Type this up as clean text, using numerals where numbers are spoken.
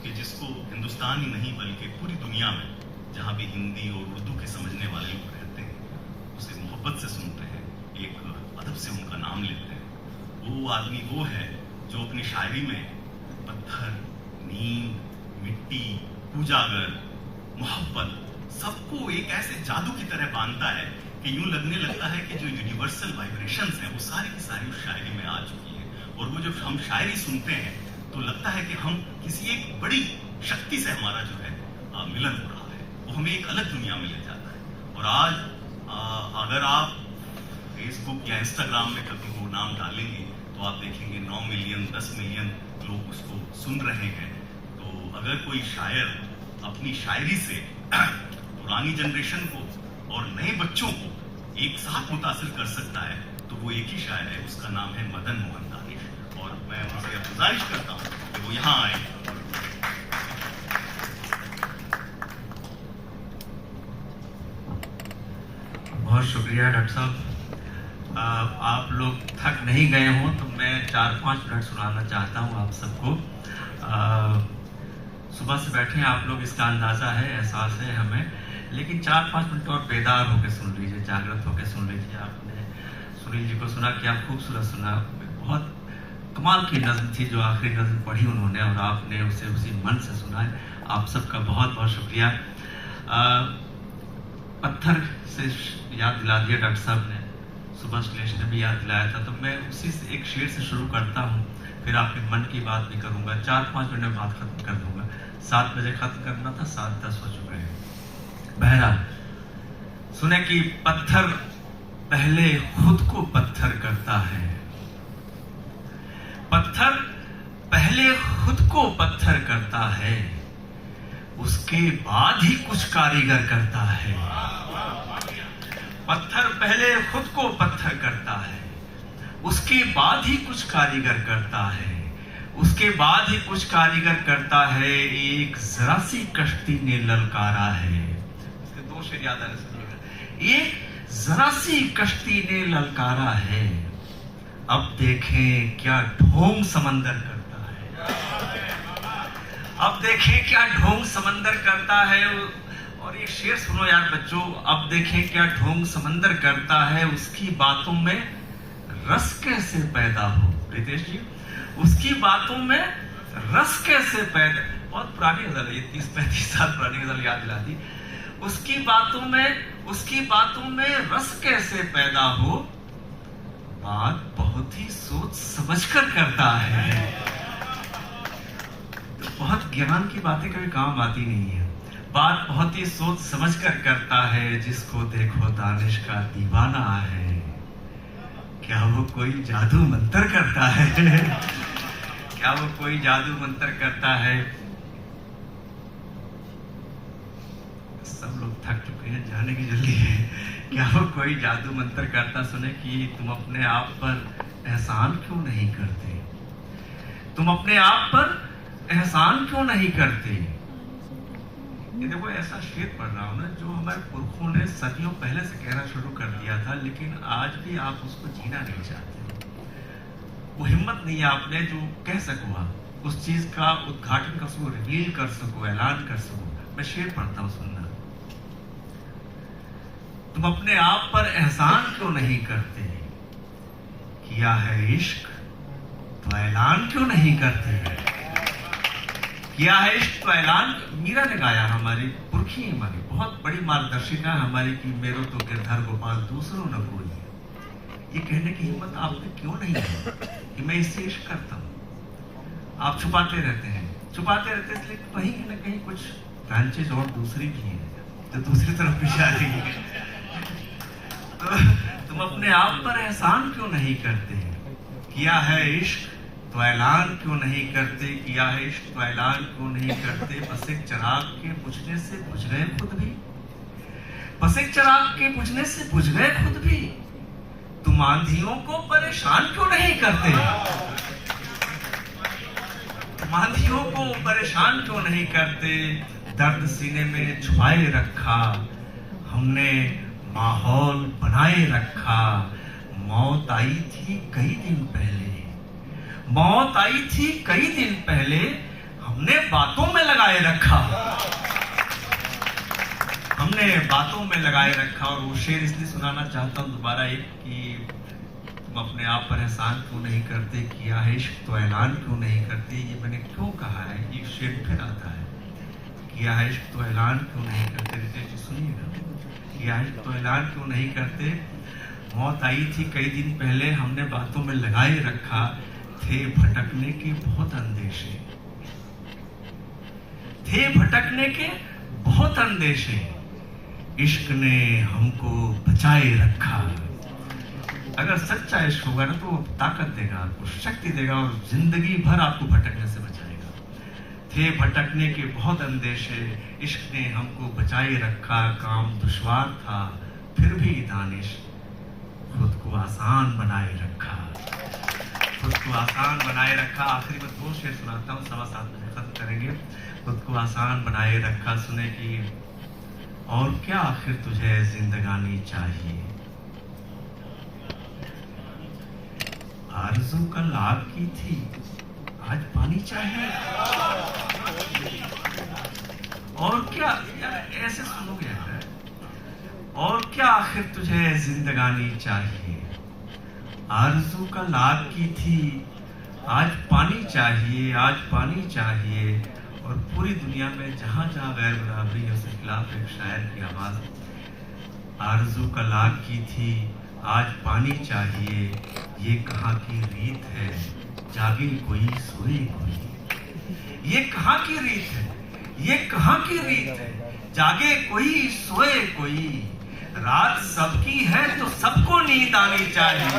कि जिसको हिंदुस्तान ही नहीं बल्कि पूरी दुनिया में जहाँ भी हिंदी और उर्दू के समझने वाले लोग रहते हैं उसे मोहब्बत से सुनते हैं, एक अदब से उनका नाम लेते हैं। वो आदमी वो है जो अपनी शायरी में पत्थर, नींद, मिट्टी, पूजागर, मोहब्बत सबको एक ऐसे जादू की तरह बांधता है कि यूं लगने लगता है कि जो यूनिवर्सल वाइब्रेशंस हैं वो सारी की सारी उस शायरी में आ चुकी है। और वो जब हम शायरी सुनते हैं तो लगता है कि हम किसी एक बड़ी शक्ति से हमारा जो है मिलन हो रहा है, वो हमें एक अलग दुनिया में ले जाता है। और आज अगर आप फेसबुक या इंस्टाग्राम में कभी वो नाम डालेंगे तो आप देखेंगे 9 मिलियन 10 मिलियन लोग उसको सुन रहे हैं। तो अगर कोई शायर अपनी शायरी से पुरानी जनरेशन को और नए बच्चों को एक साथ मुतासिर कर सकता है तो वो एक ही शायर है, उसका नाम है मदन मोहन दानिश। और मैं उनसे गुजारिश करता हूँ कि वो यहाँ आए। बहुत शुक्रिया डॉक्टर साहब। आप लोग थक नहीं गए हों तो मैं 4-5 मिनट सुनाना चाहता हूँ आप सबको। सुबह से बैठे हैं आप लोग, इसका अंदाज़ा है, एहसास है हमें, लेकिन 4-5 मिनट और बेदार होकर सुन लीजिए, जागृत होकर सुन लीजिए। आपने सुनील जी को सुना, क्या खूबसूरत सुना, बहुत कमाल की नज़्म थी जो आखिरी नज़्म पढ़ी उन्होंने और आपने उसे उसी मन से सुना है। आप सबका बहुत बहुत शुक्रिया। पत्थर से याद दिला दिया डॉक्टर साहब ने, सुबह श्लेष ने भी याद दिलाया था, तो मैं उसी से एक शेर से शुरू करता हूँ, फिर आपके मन की बात भी करूँगा। 4-5 मिनट में बात खत्म कर दूँगा। 7 बजे खत्म करना था, 7:10 हो चुके हैं। बहरहाल सुने कि पत्थर पहले खुद को पत्थर करता है, पत्थर पहले खुद को पत्थर करता है, उसके बाद ही कुछ कारीगर करता है। पत्थर पहले खुद को पत्थर करता है, उसके बाद ही कुछ कारीगर करता है, उसके बाद ही कुछ कारीगर करता है। एक जरा सी कश्ती ने ललकारा है, इसके 2 शेर याद आने सुनिएगा। एक जरा सी कश्ती ने ललकारा है, अब देखें क्या ढोंग समंदर करता है, अब देखें क्या ढोंग समंदर करता है। और ये शेर सुनो यार बच्चों, अब देखें क्या ढोंग समंदर करता है, उसकी बातों में रस कैसे पैदा हो। रितेश जी, उसकी बातों में रस कैसे पैदा, बहुत पुरानी गजल है ये, 30-35 साल पुरानी गजल याद दिला दी। उसकी बातों में रस कैसे पैदा हो, बात बहुत ही सोच समझकर करता है। तो बहुत ज्ञान की बातें कभी काम आती नहीं है, बात बहुत ही सोच समझकर करता है। जिसको देखो दानिश का दीवाना है, क्या वो कोई जादू मंत्र करता है, क्या वो कोई जादू मंत्र करता है। सब लोग थक चुके हैं, जाने की जल्दी है। क्या वो कोई जादू मंत्र करता। सुने कि तुम अपने आप पर एहसान क्यों नहीं करते, तुम अपने आप पर एहसान क्यों नहीं करते। ये देखो ऐसा शेर पढ़ रहा हूं ना जो हमारे पुरखों ने सदियों पहले से कहना शुरू कर दिया था, लेकिन आज भी आप उसको जीना नहीं चाहते। वो हिम्मत नहीं है आपने जो कह सको, आप उस चीज का उद्घाटन कर सको, रिवील कर सको, ऐलान कर सको। मैं शेर पढ़ता हूं, सुनना। तुम अपने आप पर एहसान क्यों नहीं करते, किया है इश्क तो ऐलान क्यों नहीं करते, किया है इश्क तो ऐलान। मीरा ने गाया, हमारी पुरखी, हमारी बहुत बड़ी मार्गदर्शिका हमारी, कि मेरो तो गिरधर गोपाल दूसरों न कोई। ये कहने की हिम्मत आपने क्यों नहीं है कि मैं इससे इश्क करता हूं। आप छुपाते रहते हैं, इसलिए कहीं ना कहीं कुछ ब्रांचेज और दूसरी भी हैं जो दूसरी तरफ भी जा रही है। तो तुम अपने आप पर एहसान क्यों नहीं करते, किया है इश्क तो ऐलान क्यों नहीं करते, किया है इश्क तो ऐलान क्यों नहीं करते। बस एक चिराग के बुझने से बुझ गए खुद भी, बस एक चिराग के बुझने से बुझ गए खुद भी। तुम आंधियों को परेशान क्यों नहीं करते, तुम आंधियों को परेशान क्यों नहीं करते। दर्द सीने में छुपाए रखा हमने, माहौल बनाए रखा। मौत आई थी कई दिन पहले, मौत आई थी कई दिन पहले, हमने बातों में लगाए रखा, हमने बातों में लगाए रखा। और वो शेर इसलिए सुनाना चाहता हूं दोबारा एक, कि तुम अपने आप पर एहसान क्यों नहीं करते, किया है इश्क तो ऐलान क्यों नहीं करते। ये मैंने क्यों कहा है, ये शेर फिर आता है, किया है इश्क तो ऐलान क्यों नहीं करते। रितेश जी सुनिएगा, किया है इश्क तो ऐलान क्यों नहीं करते। मौत आई थी कई दिन पहले, हमने बातों में लगाए रखा, थे भटकने के बहुत अंदेशे, थे भटकने के बहुत अंदेशे, इश्क ने हमको बचाए रखा। अगर सच्चा इश्क होगा ना तो ताकत देगा, आपको शक्ति देगा और जिंदगी भर आपको भटकने से बचाएगा। थे भटकने के बहुत अंदेशे, इश्क ने हमको बचाए रखा। काम दुश्वार था फिर भी दानिश, खुद को आसान बनाए रखा, खुद को आसान बनाए रखा। आखिरी में 2 शेर सुनाता हूँ, 7:15 बजे खत्म करेंगे। खुद को आसान बनाए रखा, सुने कि और क्या आखिर तुझे जिंदगानी चाहिए। आरज़ू कल आग की थी, आज पानी चाहिए। और क्या, यार ऐसे सुनोगे यार, और क्या आखिर तुझे जिंदगानी चाहिए। आरज़ू कल आग की थी, आज पानी चाहिए, आज पानी चाहिए। और पूरी दुनिया में जहां जहां गैर बराबरी है उसके खिलाफ एक शायर की आवाज, आरज़ू कल आग की थी, आज पानी चाहिए। ये कहाँ की रीत है, जागे कोई सोए कोई। ये कहाँ की रीत है, ये कहाँ की रीत है, जागे कोई सोए कोई। रात सबकी है तो सबको नींद आनी चाहिए।